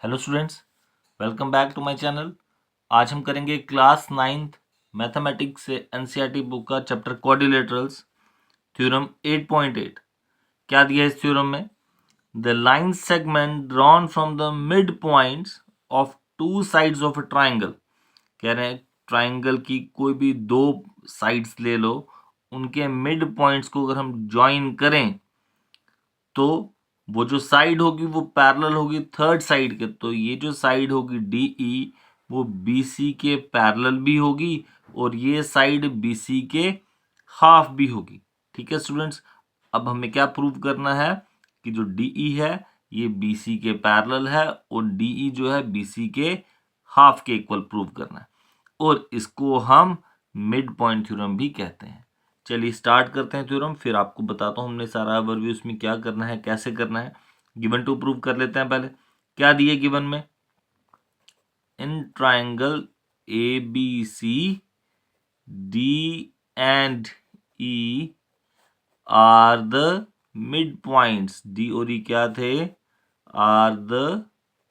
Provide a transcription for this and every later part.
Hello students, welcome back to my channel. आज हम करेंगे क्लास 9th मैथमेटिक्स से एनसीईआरटी बुक का चैप्टर क्वाड्रिलेटरल्स थ्योरम 8.8। क्या दिया है इस थ्योरम में? The line segment drawn from the mid points of two sides of a triangle. कह रहे हैं ट्राइंगल की कोई भी दो साइड्स ले लो, उनके मिड पॉइंट्स को अगर हम ज्वाइन करें तो वो जो साइड होगी वो पैरेलल होगी थर्ड साइड के। तो ये जो साइड होगी DE वो BC के पैरेलल भी होगी और ये साइड BC के हाफ भी होगी। ठीक है स्टूडेंट्स, अब हमें क्या प्रूव करना है कि जो DE है ये BC के पैरेलल है और DE जो है BC के हाफ के इक्वल प्रूव करना है, और इसको हम मिड पॉइंट थ्योरम भी कहते हैं। चलिए स्टार्ट करते हैं थ्योरम, फिर आपको बताता हूँ हमने सारा ओवरव्यू इसमें क्या करना है, कैसे करना है। गिवन टू प्रूव कर लेते हैं पहले। क्या दिए गिवन में? In triangle ABC D and E are the mid points. D और E क्या थे? Are the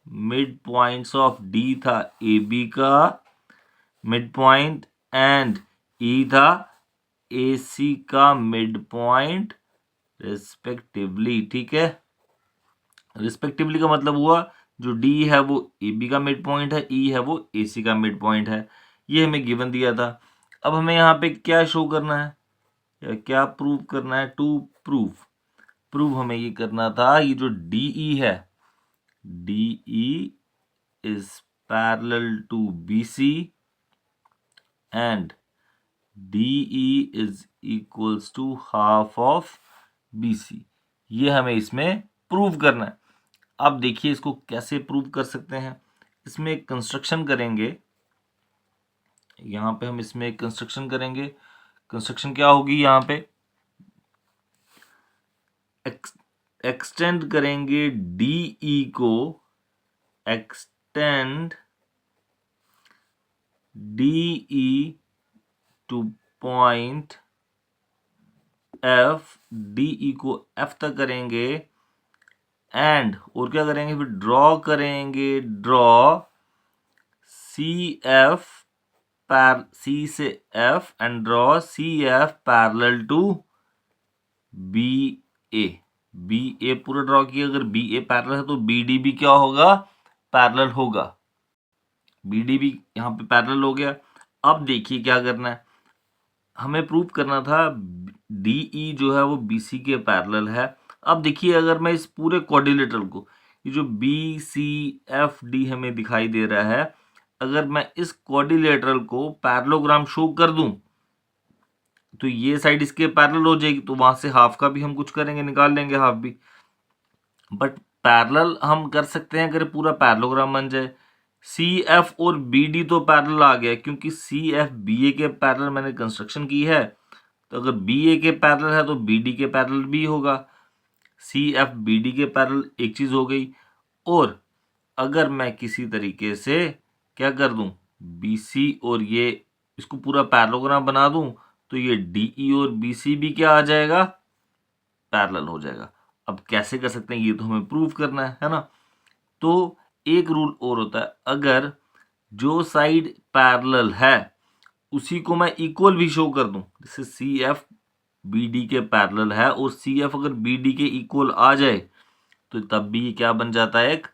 mid points of D था AB का मिड पॉइंट एंड E था AC का मिड पॉइंट रिस्पेक्टिवली। ठीक है, रिस्पेक्टिवली का मतलब हुआ जो D है वो AB का मिड पॉइंट है, E है वो AC का मिड पॉइंट है। ये हमें गिवन दिया था। अब हमें यहाँ पे क्या शो करना है या क्या प्रूव करना है? टू प्रूव हमें ये करना था, ये जो DE है DE is parallel to BC and DE is equals to half of BC। ये हमें इसमें प्रूव करना है। अब देखिए इसको कैसे प्रूव कर सकते हैं। इसमें एक कंस्ट्रक्शन करेंगे, यहाँ पे हम इसमें एक कंस्ट्रक्शन करेंगे। कंस्ट्रक्शन क्या होगी? यहाँ पे एक्सटेंड करेंगे DE को, extend DE two point F, DE को F तक करेंगे एंड और क्या करेंगे? फिर ड्रॉ करेंगे, ड्रॉ CF C से F and draw CF parallel to BA पूरा ड्रॉ किया। अगर BA पैरेलल है तो BD भी क्या होगा? पैरेलल होगा। BD भी यहाँ पे पैरेलल हो गया। अब देखिए क्या करना है, हमें प्रूव करना था DE जो है वो BC के पैरेलल है। अब देखिए अगर मैं इस पूरे क्वाड्रिलेटरल को, ये जो BCFD हमें दिखाई दे रहा है, अगर मैं इस क्वाड्रिलेटरल को पैरेललोग्राम शो कर दूं तो ये साइड इसके पैरेलल हो जाएगी, तो वहां से हाफ का भी हम कुछ करेंगे, निकाल लेंगे हाफ भी। बट पैरेलल हम कर सकते हैं अगर पूरा पैरेललोग्राम बन जाए। CF और BD तो पैरेलल आ गया क्योंकि CF BA के पैरेलल मैंने कंस्ट्रक्शन की है, तो अगर BA के पैरेलल है तो BD के पैरेलल भी होगा। CF BD के पैरेलल एक चीज हो गई। और अगर मैं किसी तरीके से क्या कर दूं, BC और ये इसको पूरा पैरेललोग्राम बना दूं तो ये DE और BC भी क्या आ जाएगा? पैरेलल हो जाएगा। अब कैसे कर सकते हैं ये तो हमें प्रूव करना है ना। तो एक रूल और होता है, अगर जो साइड पैरेलल है उसी को मैं इक्वल भी शो कर दूं, जैसे CF BD के पैरेलल है और CF अगर BD के इक्वल आ जाए तो तब भी ये क्या बन जाता है? एक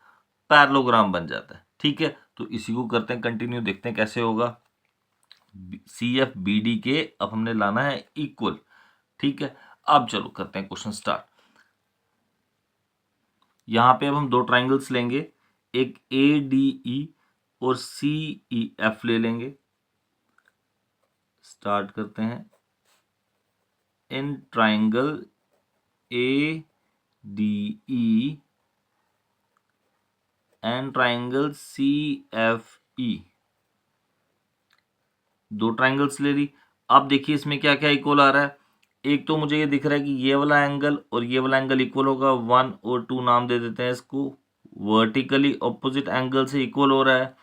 पैरेललोग्राम बन जाता है। ठीक है, तो इसी को करते हैं कंटिन्यू, देखते हैं कैसे होगा। CF BD के अब हमने लाना है इक्वल। ठीक है, अब चलो करते हैं क्वेश्चन स्टार्ट। यहाँ पे अब हम दो ट्राइंगल्स लेंगे, एक ADE और CEF ले लेंगे। स्टार्ट करते हैं। In triangle ADE and triangle CFE, दो ट्राइंगल्स ले ली। अब देखिए इसमें क्या क्या इक्वल आ रहा है। एक तो मुझे ये दिख रहा है कि ये वाला एंगल और ये वाला एंगल इक्वल होगा, 1 और 2 नाम दे देते हैं इसको। वर्टिकली ऑपोजिट एंगल से इक्वल हो रहा है।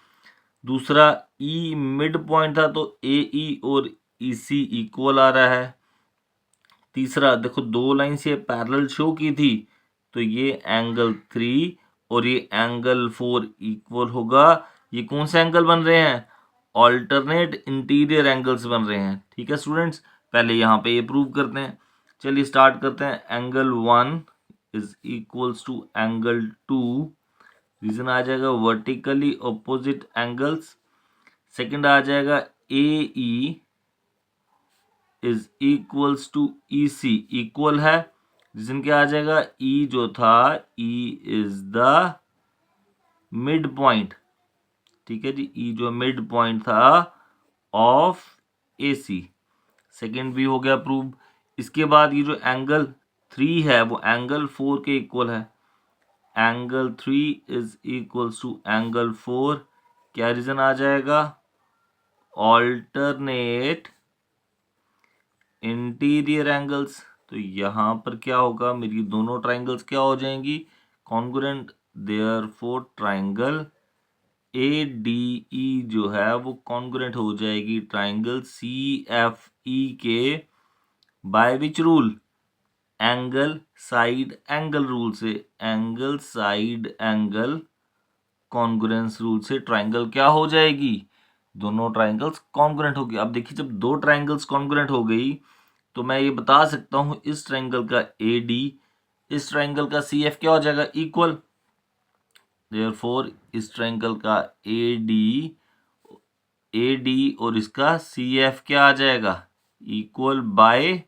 दूसरा E मिड पॉइंट था तो AE और EC इक्वल आ रहा है। तीसरा देखो दो लाइन से पैरेलल शो की थी तो ये एंगल 3 और ये एंगल 4 इक्वल होगा, ये कौन से एंगल बन रहे हैं, ऑल्टरनेट इंटीरियर एंगल्स बन रहे हैं। ठीक है स्टूडेंट्स, पहले यहाँ पे ये प्रूव करते हैं। चलिए स्टार्ट करते हैं। Angle 1 is equals to angle 2, reason आ जाएगा वर्टिकली ऑपोजिट एंगल्स। सेकंड आ जाएगा a e is equals to e c, equal है, रीजन क्या आ जाएगा, ई जो था, e is the mid point. ठीक है जी, ई जो मिड पॉइंट था ऑफ ए सी, सेकेंड भी हो गया प्रूव। इसके बाद ये जो एंगल 3 है वो एंगल 4 के इक्वल है। Angle 3 is equals to angle 4, क्या रीजन आ जाएगा, ऑल्टरनेट इंटीरियर एंगल्स। तो यहाँ पर क्या होगा, मेरी दोनों ट्राइंगल्स क्या हो जाएंगी, congruent, therefore triangle A D E जो है वो कॉन्ग्रुएंट हो जाएगी ट्राइंगल सी एफ ई के, by which rule, angle side angle rule से, angle side angle congruence rule से ट्राइंगल क्या हो जाएगी, दोनों ट्राइंगल्स कॉन्ग्रुएंट होगी। अब देखिए जब दो ट्राइंगल्स कॉन्ग्रुएंट हो गई तो मैं ये बता सकता हूं इस ट्राइंगल का ए डी, इस ट्राइंगल का सी एफ क्या हो जाएगा, इक्वल। देयरफॉर इस ट्राइंगल का ए डी और इसका सी एफ क्या आ जाएगा, equal by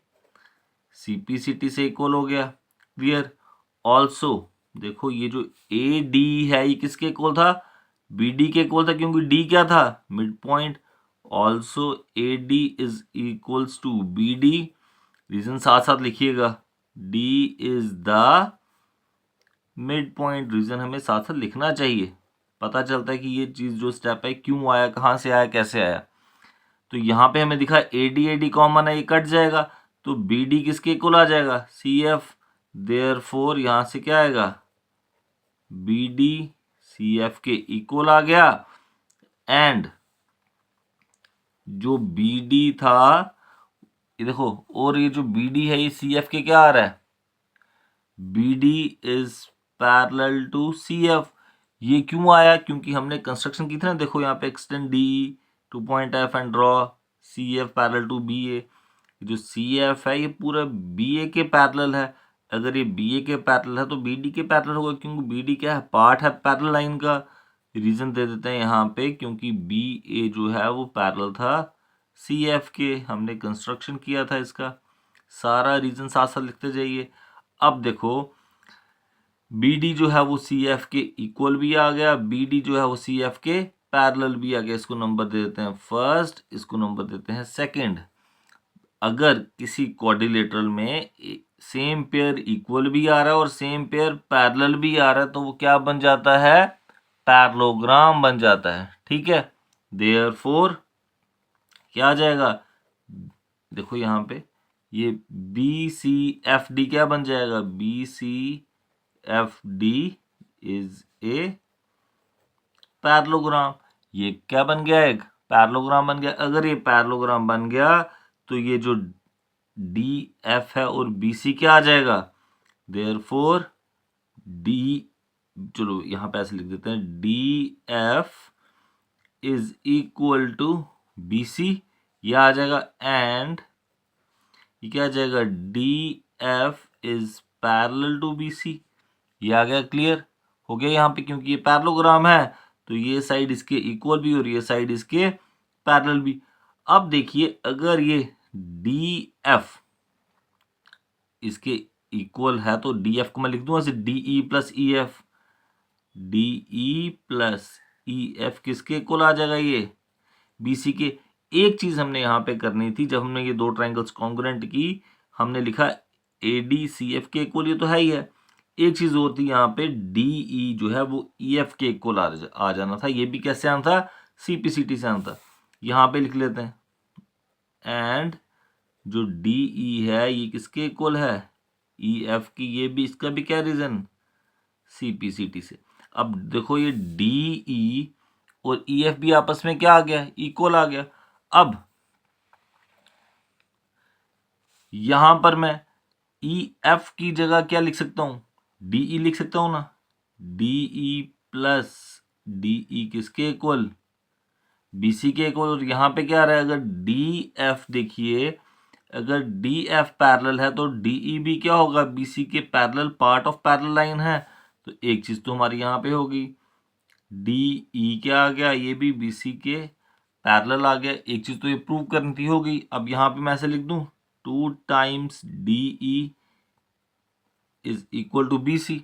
C P C T से इक्वल हो गया। क्लियर। ऑल्सो देखो ये जो ए डी है ये किसके इक्वल था, बी डी के इक्वल था, क्योंकि डी क्या था, mid point. Also A D is equals to B D, reason साथ साथ लिखिएगा, D is the mid point, reason हमें साथ साथ लिखना चाहिए, पता चलता है कि ये चीज जो स्टेप है क्यों आया, कहाँ से आया, कैसे आया। तो यहाँ पे हमें दिखा ए डी कॉमन है, ये कट जाएगा, तो बी डी किसके इक्वल आ जाएगा, सी एफ। देयरफॉर यहाँ से क्या आएगा, बी डी सी एफ के इक्वल आ गया। एंड जो बी डी था, ये देखो, और ये जो बी डी है ये सी एफ के क्या आ रहा है, B D is parallel to C F. ये क्यों आया, क्योंकि हमने कंस्ट्रक्शन की थी ना, देखो यहाँ पे extend d to point f and draw c f parallel to b a. जो सी एफ है ये पूरा बी ए के पैरेलल है, अगर ये बी ए के पैरेलल है तो बी डी के पैरेलल होगा, क्योंकि बी डी क्या है, पार्ट है पैरेलल लाइन का। रीजन दे देते हैं यहाँ पे, क्योंकि बी ए जो है वो पैरेलल था सी एफ के, हमने कंस्ट्रक्शन किया था इसका। सारा रीजन साथ साथ लिखते जाइए। अब देखो बी डी जो है वो सी एफ के इक्वल भी आ गया, बी डी जो है वो सी एफ के पैरेलल भी आ गया। इसको नंबर दे देते हैं फर्स्ट, इसको नंबर देते हैं सेकंड। अगर किसी क्वाड्रिलेटरल में सेम पेयर इक्वल भी आ रहा है और सेम पेयर पैरेलल भी आ रहा है तो वो क्या बन जाता है, पैरेललोग्राम बन जाता है। ठीक है, देयरफॉर क्या आ जाएगा, देखो यहाँ पे ये बी सी एफ डी क्या बन जाएगा, B C F D is a parallelogram. ये क्या बन गया, एक पैरेललोग्राम बन गया। अगर ये पैरेललोग्राम बन गया तो ये जो डी एफ है और बी सी क्या आ जाएगा, देयरफॉर डी, चलो यहाँ पे ऐसे लिख देते हैं, D F is equal to B C, यह आ जाएगा। एंड ये क्या आ जाएगा, D F is parallel to B C, ये आ गया। क्लियर हो गया यहाँ पे, क्योंकि ये पैरेललोग्राम है तो ये साइड इसके इक्वल भी और ये साइड इसके पैरेलल भी। अब देखिए अगर ये डी एफ इसके इक्वल है तो डी एफ को मैं लिख दूंगा ऐसे, D E plus E F, D E plus E F किसके इक्वल आ जाएगा, ये बी सी के। एक चीज हमने यहाँ पे करनी थी, जब हमने ये दो ट्राइंगल्स कॉन्ग्रुएंट की, हमने लिखा ए डी सी एफ के इक्वल, ये तो है ही है। एक चीज और थी यहाँ पे, डी ई जो है वो ई एफ के इक्वल आ जाना था। ये भी कैसे आना था, सी पी सी टी से आना था। यहाँ पे लिख लेते हैं, एंड जो डी ई है ये किसके इक्वल है, ई एफ की। ये भी, इसका भी क्या reason, C P C T से। अब देखो ये डी ई और ई एफ भी आपस में क्या आ गया, इक्वल आ गया। अब यहां पर मैं ई एफ की जगह क्या लिख सकता हूं, डी ई लिख सकता हूं ना, DE प्लस DE किसके इक्वल, BC के इक्वल। और यहाँ पे क्या रहा है, अगर DF देखिए, अगर DF पैरेलल है तो DE भी क्या होगा, BC के parallel, part of parallel line है। तो एक चीज तो हमारी यहाँ पे होगी, DE क्या आ गया, ये भी BC के पैरेलल आ गया। एक चीज तो ये प्रूव करनी थी होगी। अब यहाँ पे मैं ऐसे लिख दूं, 2 times DE is equal to BC,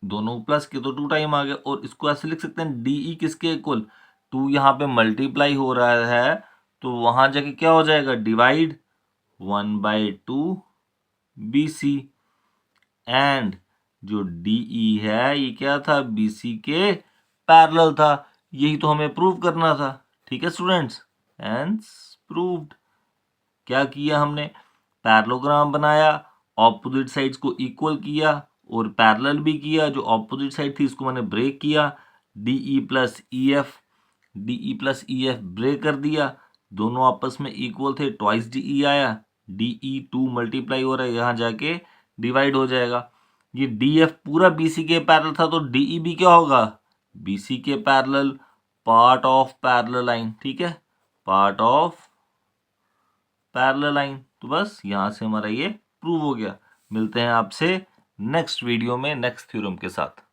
दोनों प्लस के तो 2 टाइम आ गया। और इसको ऐसे लिख सकते हैं, DE किसके इक्वल, 2 यहाँ पे मल्टीप्लाई हो रहा है तो वहां जाके क्या हो जाएगा, डिवाइड 1/2 BC। एंड जो DE है ये क्या था, BC के पैरेलल था। यही तो हमें प्रूव करना था। ठीक है स्टूडेंट्स, हेंस प्रूव्ड। क्या किया हमने, पैरेललोग्राम बनाया, ऑपोजिट साइड्स को इक्वल किया और पैरेलल भी किया। जो ऑपोजिट साइड थी इसको मैंने ब्रेक किया, DE प्लस EF ब्रेक कर दिया, दोनों आपस में इक्वल थे, ट्वाइस DE आया, DE 2 मल्टीप्लाई हो रहा है, यहाँ जाके डिवाइड हो जाएगा। ये DF पूरा BC के पैरेलल था तो DE भी क्या होगा, BC के parallel, part of parallel line. ठीक है, पार्ट ऑफ पैरेलल लाइन। तो बस यहां से हमारा ये प्रूव हो गया। मिलते हैं आपसे नेक्स्ट वीडियो में नेक्स्ट थ्योरम के साथ।